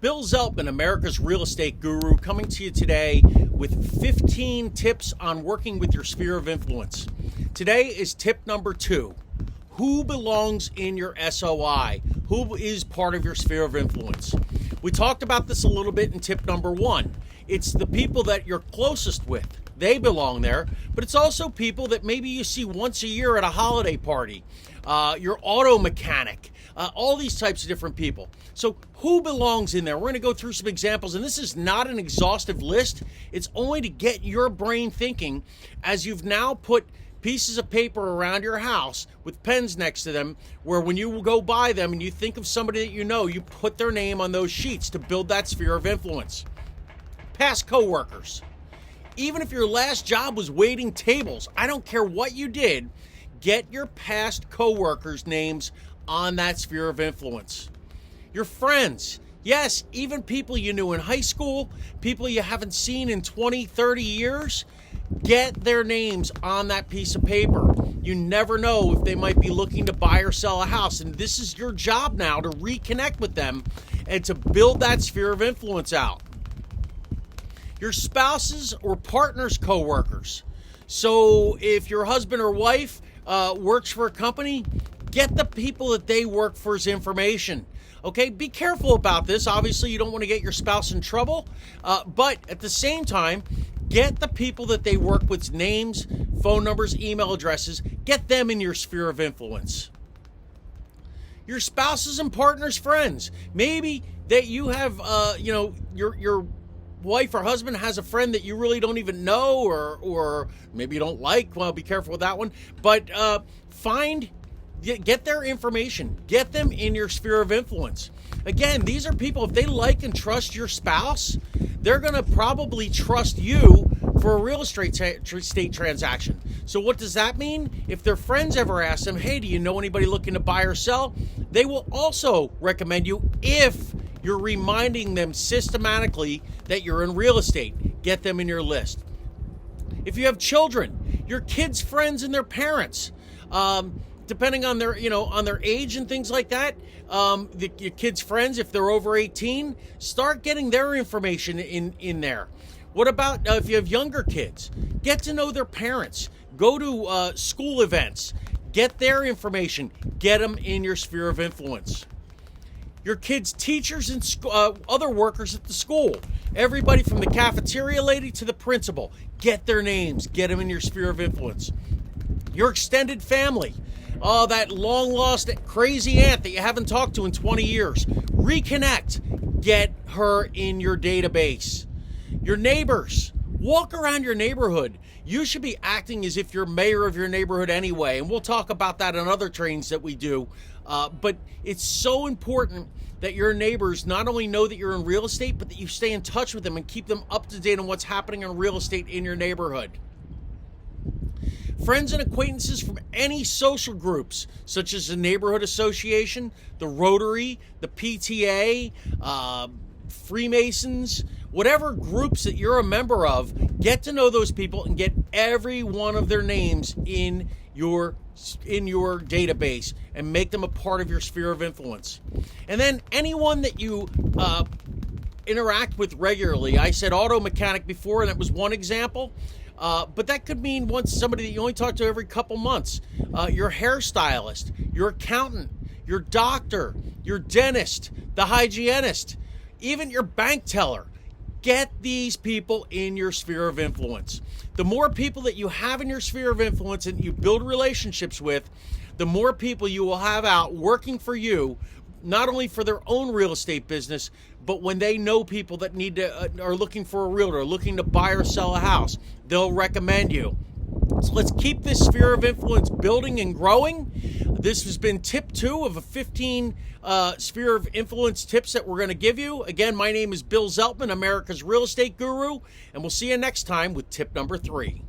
Bill Zeltman, America's real estate guru, coming to you today with 15 tips on working with your sphere of influence. Today is tip number 2. Who belongs in your SOI? Who is part of your sphere of influence? We talked about this a little bit in tip number 1. It's the people that you're closest with. They belong there, but it's also people that maybe you see once a year at a holiday party, your auto mechanic, all these types of different people. So who belongs in there? We're going to go through some examples, and this is not an exhaustive list. It's only to get your brain thinking as you've now put pieces of paper around your house with pens next to them, where when you go by them and you think of somebody that you know, you put their name on those sheets to build that sphere of influence. Past coworkers. Even if your last job was waiting tables, I don't care what you did, get your past coworkers' names on that sphere of influence. Your friends. Yes, even people you knew in high school, people you haven't seen in 20, 30 years, get their names on that piece of paper. You never know if they might be looking to buy or sell a house, and this is your job now to reconnect with them and to build that sphere of influence out. Your spouses or partners' coworkers. So if your husband or wife works for a company, get the people that they work for's information. Okay, be careful about this. Obviously, you don't want to get your spouse in trouble, but at the same time, get the people that they work with's names, phone numbers, email addresses. Get them in your sphere of influence. Your spouses and partners' friends. Maybe that you have, your wife or husband has a friend that you really don't even know, or maybe you don't like. Well, be careful with that one. But get their information. Get them in your sphere of influence. Again, these are people, if they like and trust your spouse, they're going to probably trust you for a real estate transaction. So what does that mean? If their friends ever ask them, hey, do you know anybody looking to buy or sell? They will also recommend you if you're reminding them systematically that you're in real estate. Get them in your list. If you have children, your kids' friends and their parents, depending on their, on their age and things like that, your kids' friends, if they're over 18, start getting their information in there. What about if you have younger kids? Get to know their parents. Go to school events. Get their information. Get them in your sphere of influence. Your kids' teachers and other workers at the school. Everybody from the cafeteria lady to the principal. Get their names. Get them in your sphere of influence. Your extended family. Oh, that long-lost crazy aunt that you haven't talked to in 20 years. Reconnect. Get her in your database. Your neighbors. Walk around your neighborhood. You should be acting as if you're mayor of your neighborhood anyway, and we'll talk about that in other trainings that we do. But it's so important that your neighbors not only know that you're in real estate, but that you stay in touch with them and keep them up to date on what's happening in real estate in your neighborhood. Friends and acquaintances from any social groups, such as the neighborhood association, the Rotary, the PTA, Freemasons, whatever groups that you're a member of, get to know those people and get every one of their names in your database and make them a part of your sphere of influence. And then anyone that you interact with regularly. I said auto mechanic before, and that was one example. But that could mean somebody that you only talk to every couple months. Your hairstylist, your accountant, your doctor, your dentist, the hygienist, even your bank teller. Get these people in your sphere of influence. The more people that you have in your sphere of influence and you build relationships with, the more people you will have out working for you, not only for their own real estate business, but when they know people that are looking for a realtor, looking to buy or sell a house, they'll recommend you. So let's keep this sphere of influence building and growing. This has been tip 2 of a 15 sphere of influence tips that we're going to give you. Again, my name is Bill Zeltman, America's real estate guru, and we'll see you next time with tip number 3.